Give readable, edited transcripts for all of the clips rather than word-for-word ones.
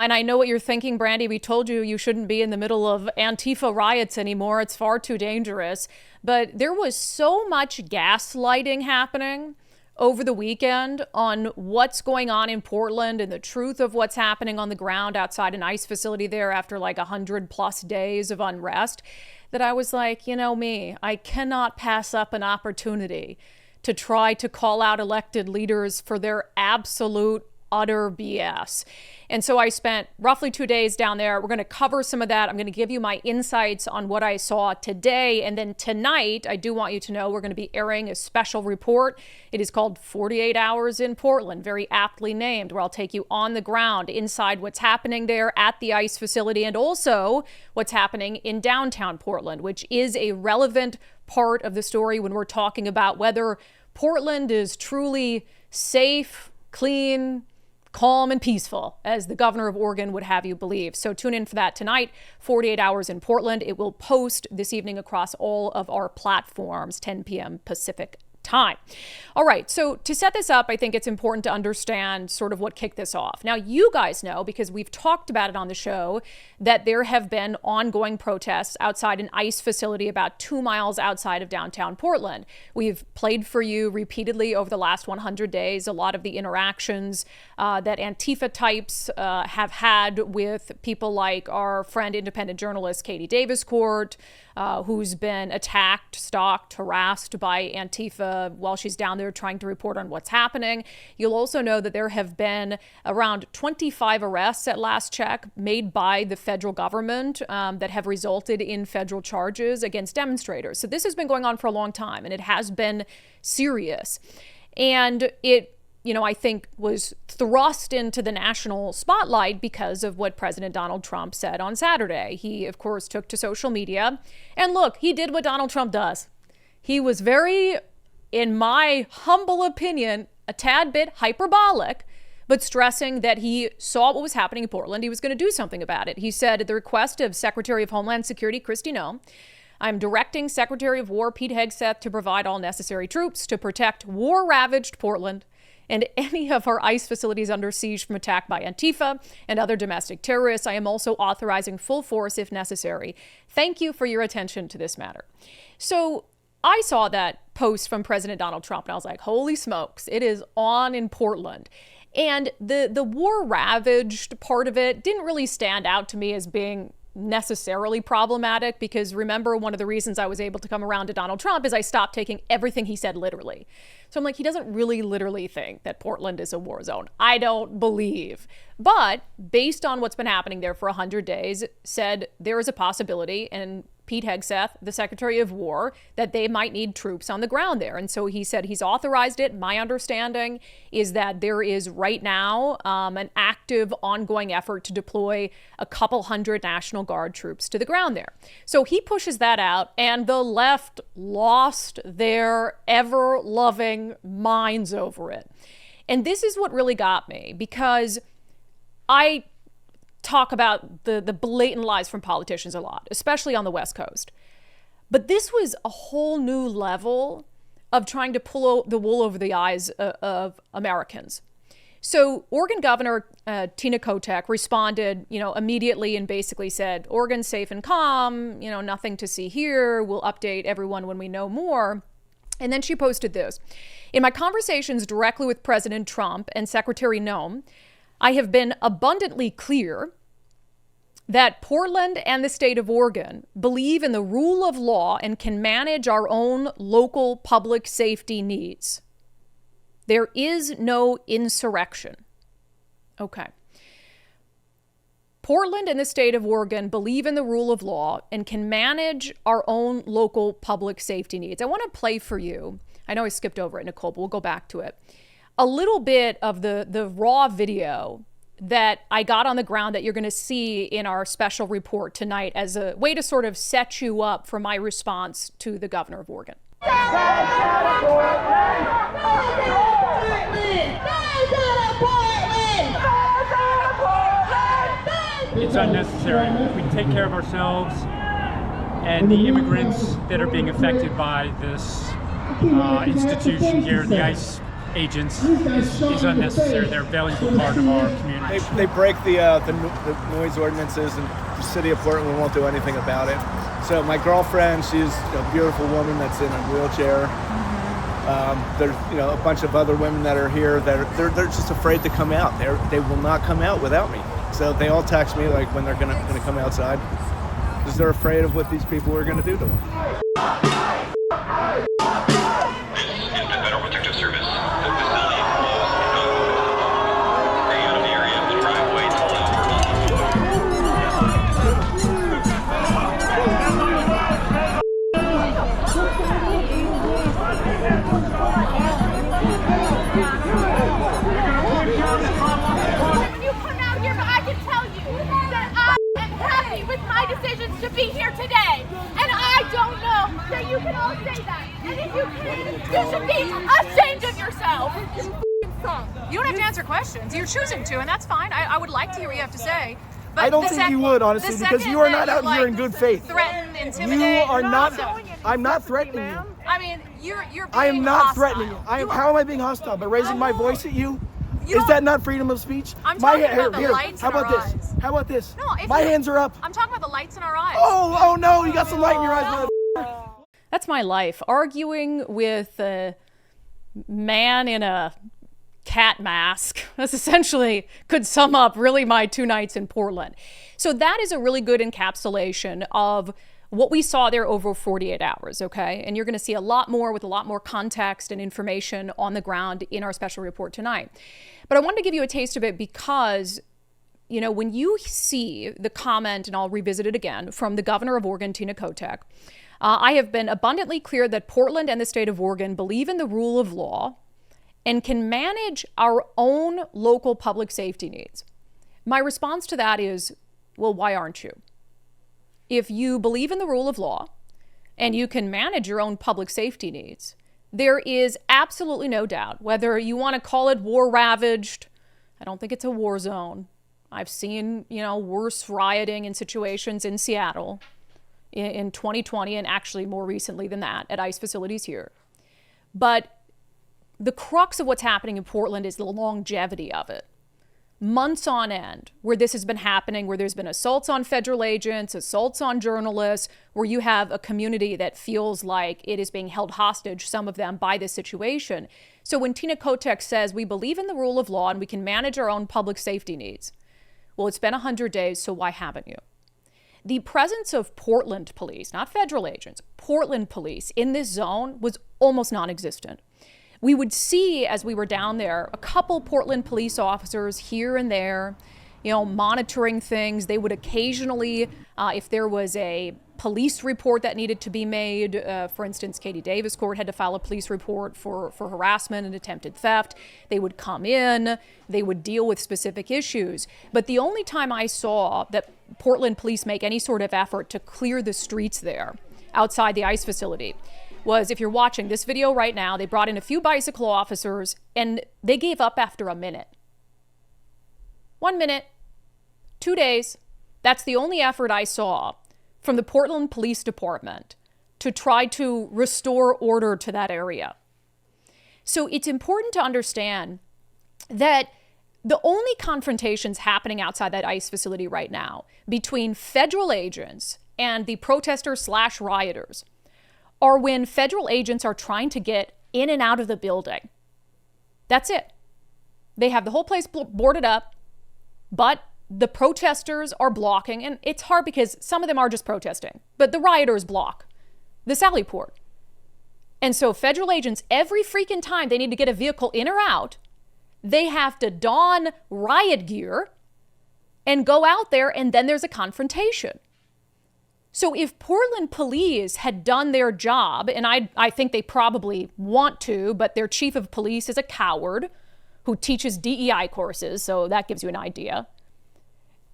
And I know what you're thinking, Brandi. We told you you shouldn't be in the middle of antifa riots anymore. It's far too dangerous. But there was so much gaslighting happening over the weekend on what's going on in Portland and the truth of what's happening on the ground outside an ICE facility there after like 100+ days of unrest that I was like, you know me, I cannot pass up an opportunity to try to call out elected leaders for their absolute utter BS. And so I spent roughly 2 days down there. We're going to cover some of that. I'm going to give you my insights on what I saw today. And then tonight, I do want you to know we're going to be airing a special report. It is called 48 Hours in Portland, very aptly named, where I'll take you on the ground inside what's happening there at the ICE facility and also what's happening in downtown Portland, which is a relevant part of the story when we're talking about whether Portland is truly safe, clean, calm and peaceful, as the governor of Oregon would have you believe. So tune in for that tonight, 48 Hours in Portland. It will post this evening across all of our platforms, 10 p.m. Pacific time. All right, so to set this up, I think it's important to understand sort of what kicked this off. Now, you guys know, because we've talked about it on the show, that there have been ongoing protests outside an ICE facility about 2 miles outside of downtown Portland. We've played for you repeatedly over the last 100 days a lot of the interactions that Antifa types have had with people like our friend, independent journalist Katie Daviscourt, who's been attacked, stalked, harassed by Antifa while she's down there trying to report on what's happening. You'll also know that there have been around 25 arrests at last check made by the federal government that have resulted in federal charges against demonstrators. So this has been going on for a long time, and it has been serious. And it, I think was thrust into the national spotlight because of what President Donald Trump said on Saturday. He, of course, took to social media. And look, he did what Donald Trump does. He was very, in my humble opinion, a tad bit hyperbolic, but stressing that he saw what was happening in Portland. He was going to do something about it. He said, at the request of Secretary of Homeland Security Kristi Noem, I'm directing Secretary of War Pete Hegseth to provide all necessary troops to protect war-ravaged Portland and any of our ICE facilities under siege from attack by Antifa and other domestic terrorists. I am also authorizing full force if necessary. Thank you for your attention to this matter. So I saw that post from President Donald Trump and I was like, holy smokes, it is on in Portland. And the war-ravaged part of it didn't really stand out to me as being necessarily problematic, because remember, one of the reasons I was able to come around to Donald Trump is I stopped taking everything he said literally. So I'm like, he doesn't really literally think that Portland is a war zone. I don't believe. But based on what's been happening there for 100 days, said there is a possibility, and Pete Hegseth, the Secretary of War, that they might need troops on the ground there. And so he said he's authorized it. My understanding is that there is right now an active ongoing effort to deploy a couple hundred National Guard troops to the ground there. So he pushes that out, and the left lost their ever-loving minds over it. And this is what really got me, because I talk about the blatant lies from politicians a lot, especially on the West Coast. But this was a whole new level of trying to pull the wool over the eyes of Americans. So Oregon Governor Tina Kotek responded, immediately and basically said, Oregon's safe and calm, nothing to see here. We'll update everyone when we know more. And then she posted this. In my conversations directly with President Trump and Secretary Noem, I have been abundantly clear that Portland and the state of Oregon believe in the rule of law and can manage our own local public safety needs. There is no insurrection. Okay. Portland and the state of Oregon believe in the rule of law and can manage our own local public safety needs. I want to play for you. I know I skipped over it, Nicole, but we'll go back to it. A little bit of the raw video that I got on the ground that you're going to see in our special report tonight as a way to sort of set you up for my response to the governor of Oregon. It's unnecessary. We can take care of ourselves and the immigrants that are being affected by this institution here, the ICE agents is unnecessary. They're a valuable part of our community. They break the noise ordinances, and the city of Portland won't do anything about it. So my girlfriend, she's a beautiful woman that's in a wheelchair. There's a bunch of other women that are here that they're just afraid to come out. They will not come out without me. So they all text me like when they're gonna come outside, because they're afraid of what these people are gonna do to them. Federal Protective Service. The facility is closed. Stay out of the area. The driveway is closed. When you come out here, I can tell you that I am happy with my decisions to be here today. And I don't know that you can all say that. And if you can, you should be ashamed of yourself. You don't have to answer questions. You're choosing to, and that's fine. I would like to hear what you have to say. But I don't think you would, honestly, because you are not out here in good faith. Threaten, intimidate. You are not. I'm not threatening you. I mean, you're being I am not hostile. threatening you. How am I being hostile? By raising my voice at you? Is that not freedom of speech? I'm talking about the lights How in our about this? eyes. How about this? No, my hands are up. I'm talking about the lights in our eyes. Oh no, you got some light in your eyes, motherfucker. That's my life. Arguing with a man in a cat mask. That's essentially could sum up really my 2 nights in Portland. So that is a really good encapsulation of what we saw there over 48 hours, okay? And you're going to see a lot more with a lot more context and information on the ground in our special report tonight. But I wanted to give you a taste of it because, when you see the comment, and I'll revisit it again, from the governor of Oregon, Tina Kotek, I have been abundantly clear that Portland and the state of Oregon believe in the rule of law and can manage our own local public safety needs. My response to that is, well, why aren't you? If you believe in the rule of law and you can manage your own public safety needs, there is absolutely no doubt, whether you want to call it war ravaged, I don't think it's a war zone. I've seen, worse rioting in situations in Seattle in 2020, and actually more recently than that at ICE facilities here. But the crux of what's happening in Portland is the longevity of it. Months on end, where this has been happening, where there's been assaults on federal agents, assaults on journalists, where you have a community that feels like it is being held hostage, some of them, by this situation. So when Tina Kotek says we believe in the rule of law and we can manage our own public safety needs, well, it's been 100 days, so why haven't you? The presence of Portland police, not federal agents, Portland police in this zone was almost non-existent. We would see, as we were down there, a couple Portland police officers here and there, monitoring things. They would occasionally, if there was a police report that needed to be made, for instance, Katie Davis Court had to file a police report for harassment and attempted theft, they would come in, they would deal with specific issues. But the only time I saw that Portland police make any sort of effort to clear the streets there outside the ICE facility was, if you're watching this video right now, they brought in a few bicycle officers and they gave up after a minute. 1 minute, 2 days. That's the only effort I saw from the Portland Police Department to try to restore order to that area. So it's important to understand that the only confrontations happening outside that ICE facility right now between federal agents and the protesters/rioters are when federal agents are trying to get in and out of the building. That's it. They have the whole place boarded up, but the protesters are blocking, and it's hard because some of them are just protesting, but the rioters block the Sally Port. And so federal agents, every freaking time they need to get a vehicle in or out, they have to don riot gear and go out there, and then there's a confrontation. So if Portland police had done their job, and I think they probably want to, but their chief of police is a coward who teaches DEI courses, so that gives you an idea.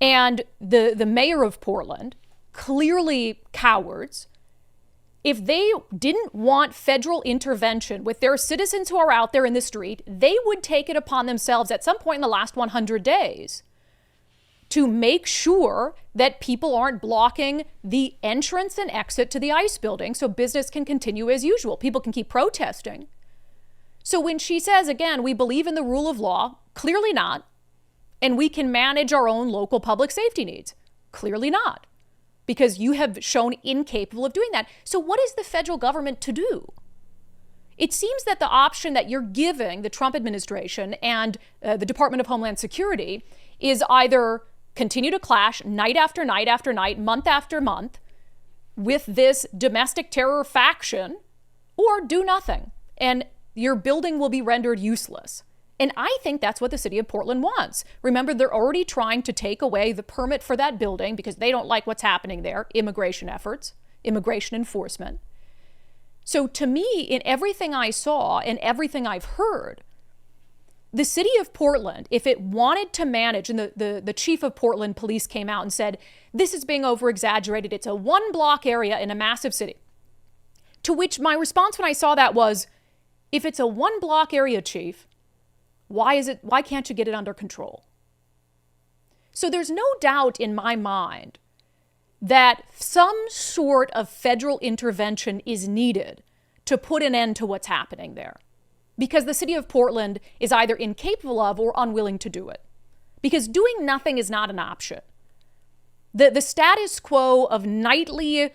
And the mayor of Portland, clearly cowards. If they didn't want federal intervention with their citizens who are out there in the street, they would take it upon themselves at some point in the last 100 days to make sure that people aren't blocking the entrance and exit to the ICE building so business can continue as usual. People can keep protesting. So when she says, again, we believe in the rule of law, clearly not, and we can manage our own local public safety needs, clearly not, because you have shown incapable of doing that. So what is the federal government to do? It seems that the option that you're giving the Trump administration and the Department of Homeland Security is either continue to clash night after night after night, month after month with this domestic terror faction, or do nothing, and your building will be rendered useless. And I think that's what the city of Portland wants. Remember, they're already trying to take away the permit for that building because they don't like what's happening there, immigration efforts, immigration enforcement. So to me, in everything I saw and everything I've heard, the city of Portland, if it wanted to manage, and the chief of Portland police came out and said, this is being over-exaggerated. It's a one-block area in a massive city. To which my response when I saw that was, if it's a one-block area, chief, why can't you get it under control? So there's no doubt in my mind that some sort of federal intervention is needed to put an end to what's happening there. Because the city of Portland is either incapable of or unwilling to do it. Because doing nothing is not an option. The status quo of nightly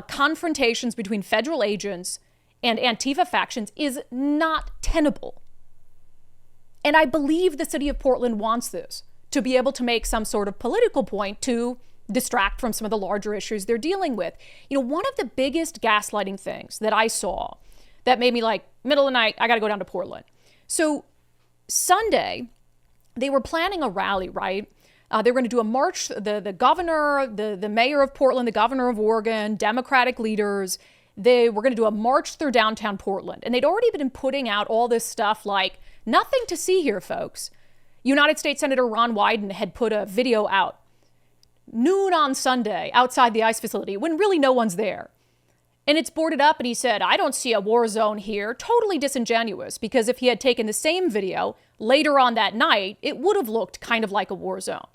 confrontations between federal agents and Antifa factions is not tenable. And I believe the city of Portland wants this to be able to make some sort of political point to distract from some of the larger issues they're dealing with. You know, one of the biggest gaslighting things that I saw that made me like, middle of the night, I got to go down to Portland. So Sunday, they were planning a rally, right? They were going to do a march. The governor, the mayor of Portland, the governor of Oregon, Democratic leaders, they were going to do a march through downtown Portland. And they'd already been putting out all this stuff like, nothing to see here, folks. United States Senator Ron Wyden had put a video out noon on Sunday outside the ICE facility when really no one's there. And it's boarded up, and he said, I don't see a war zone here. Totally disingenuous, because if he had taken the same video later on that night, it would have looked kind of like a war zone.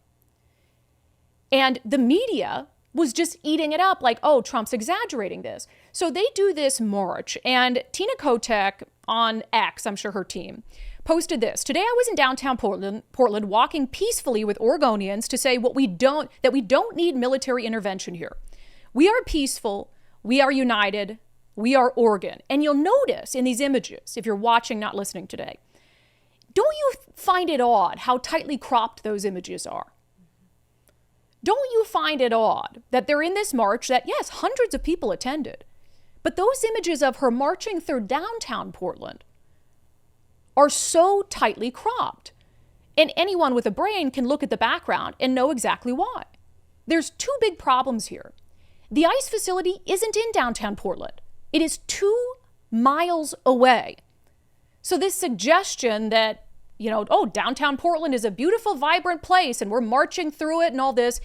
And the media was just eating it up like, oh, Trump's exaggerating this. So they do this march, and Tina Kotek on X, I'm sure her team, posted this. Today I was in downtown Portland walking peacefully with Oregonians to say that we don't need military intervention here. We are peaceful, we are united, we are Oregon. And you'll notice in these images, if you're watching, not listening today, don't you find it odd how tightly cropped those images are? Don't you find it odd that they're in this march that, yes, hundreds of people attended, but those images of her marching through downtown Portland are so tightly cropped. And anyone with a brain can look at the background and know exactly why. There's two big problems here. The ICE facility isn't in downtown Portland. It is 2 miles away. So this suggestion that, oh, downtown Portland is a beautiful, vibrant place and we're marching through it and all this,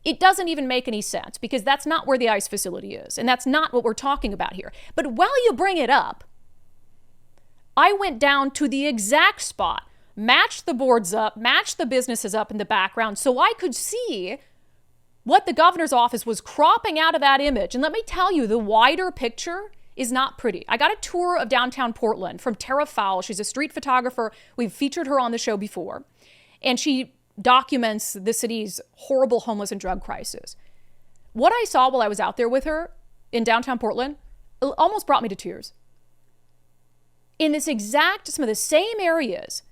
it doesn't even make any sense because that's not where the ICE facility is. And that's not what we're talking about here. But while you bring it up, I went down to the exact spot, matched the boards up, matched the businesses up in the background so I could see what the governor's office was cropping out of that image. And let me tell you, the wider picture is not pretty. I got a tour of downtown Portland from Tara Fowle. She's a street photographer. We've featured her on the show before. And she documents the city's horrible homeless and drug crisis. What I saw while I was out there with her in downtown Portland almost brought me to tears. In some of the same areas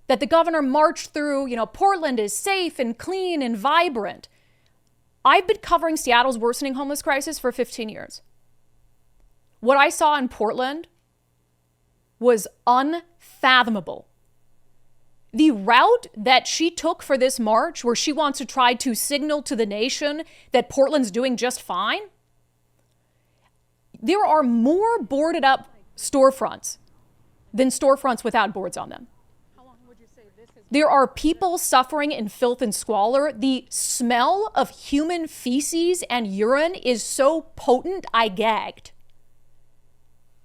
that the governor marched through, Portland is safe and clean and vibrant. I've been covering Seattle's worsening homeless crisis for 15 years. What I saw in Portland was unfathomable. The route that she took for this march, where she wants to try to signal to the nation that Portland's doing just fine, there are more boarded up storefronts than storefronts without boards on them. There are people suffering in filth and squalor. The smell of human feces and urine is so potent, I gagged.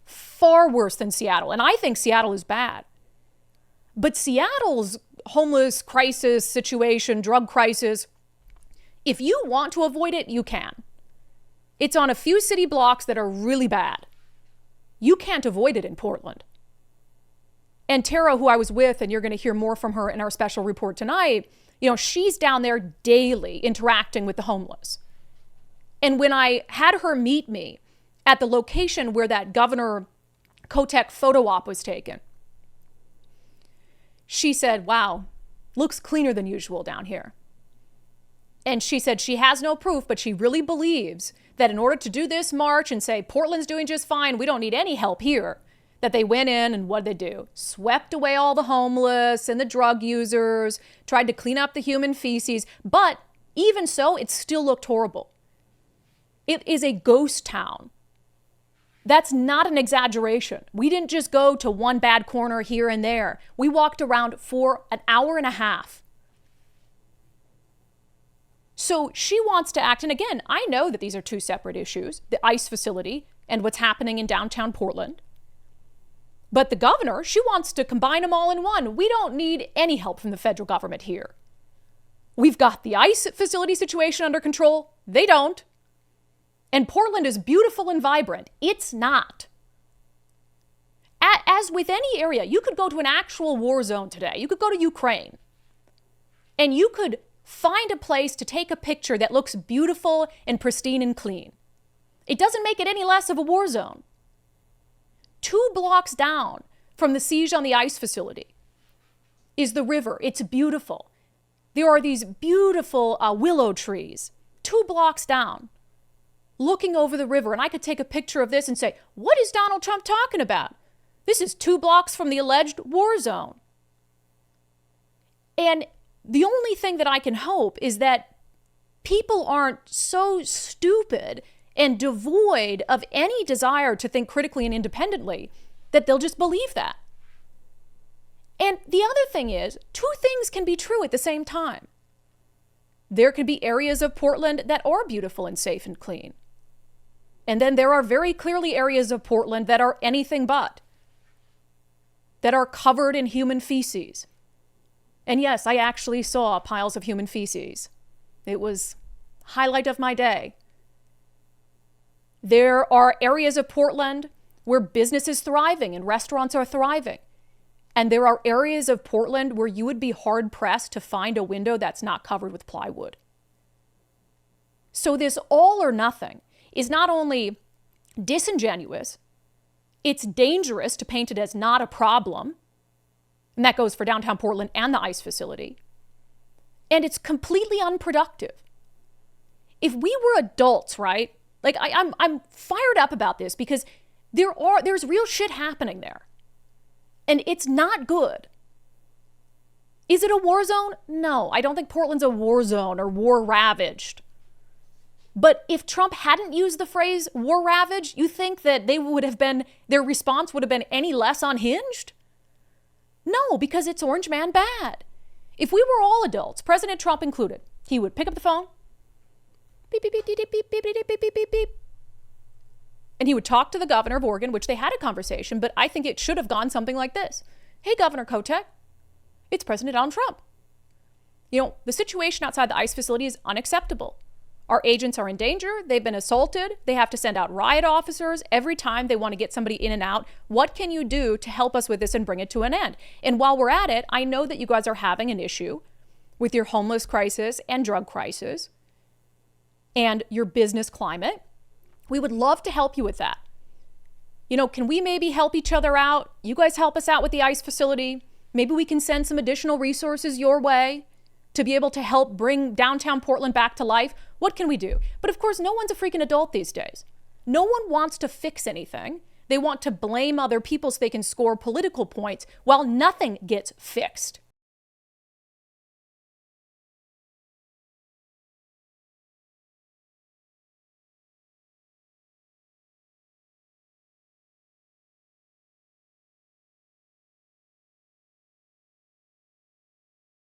Far worse than Seattle. And I think Seattle is bad. But Seattle's homeless crisis situation, drug crisis, if you want to avoid it, you can. It's on a few city blocks that are really bad. You can't avoid it in Portland. And Tara, who I was with, and you're going to hear more from her in our special report tonight, she's down there daily interacting with the homeless. And when I had her meet me at the location where that Governor Kotek photo op was taken, she said, wow, looks cleaner than usual down here. And she said she has no proof, but she really believes that in order to do this march and say Portland's doing just fine, we don't need any help here, that they went in and what did they do? Swept away all the homeless and the drug users, tried to clean up the human feces. But even so, it still looked horrible. It is a ghost town. That's not an exaggeration. We didn't just go to one bad corner here and there. We walked around for an hour and a half. So she wants to act. And again, I know that these are two separate issues, the ICE facility and what's happening in downtown Portland. But the governor, she wants to combine them all in one. We don't need any help from the federal government here. We've got the ICE facility situation under control. They don't. And Portland is beautiful and vibrant. It's not. As with any area, you could go to an actual war zone today. You could go to Ukraine. And you could find a place to take a picture that looks beautiful and pristine and clean. It doesn't make it any less of a war zone. 2 blocks down from the siege on the ICE facility is the river. It's beautiful. There are these beautiful willow trees 2 blocks down looking over the river. And I could take a picture of this and say, what is Donald Trump talking about? This is 2 blocks from the alleged war zone. And the only thing that I can hope is that people aren't so stupid and devoid of any desire to think critically and independently that they'll just believe that. And the other thing is, 2 things can be true at the same time. There can be areas of Portland that are beautiful and safe and clean. And then there are very clearly areas of Portland that are anything but, that are covered in human feces. And yes, I actually saw piles of human feces. It was highlight of my day. There are areas of Portland where business is thriving and restaurants are thriving. And there are areas of Portland where you would be hard pressed to find a window that's not covered with plywood. So this all or nothing is not only disingenuous, it's dangerous to paint it as not a problem. And that goes for downtown Portland and the ICE facility. And it's completely unproductive. If we were adults, right? Like I'm fired up about this because there's real shit happening there. And it's not good. Is it a war zone? No, I don't think Portland's a war zone or war ravaged. But if Trump hadn't used the phrase war ravaged, you think that their response would have been any less unhinged? No, because it's orange man bad. If we were all adults, President Trump included, he would pick up the phone, beep, beep, beep, beep, beep, beep, beep, beep, beep, beep, beep. And he would talk to the governor of Oregon, which they had a conversation, but I think it should have gone something like this. Hey, Governor Kotek, it's President Donald Trump. The situation outside the ICE facility is unacceptable. Our agents are in danger. They've been assaulted. They have to send out riot officers every time they want to get somebody in and out. What can you do to help us with this and bring it to an end? And while we're at it, I know that you guys are having an issue with your homeless crisis and drug crisis and your business climate. We would love to help you with that. Can we maybe help each other out? You guys help us out with the ICE facility. Maybe we can send some additional resources your way to be able to help bring downtown Portland back to life. What can we do? But of course, no one's a freaking adult these days. No one wants to fix anything. They want to blame other people so they can score political points while nothing gets fixed.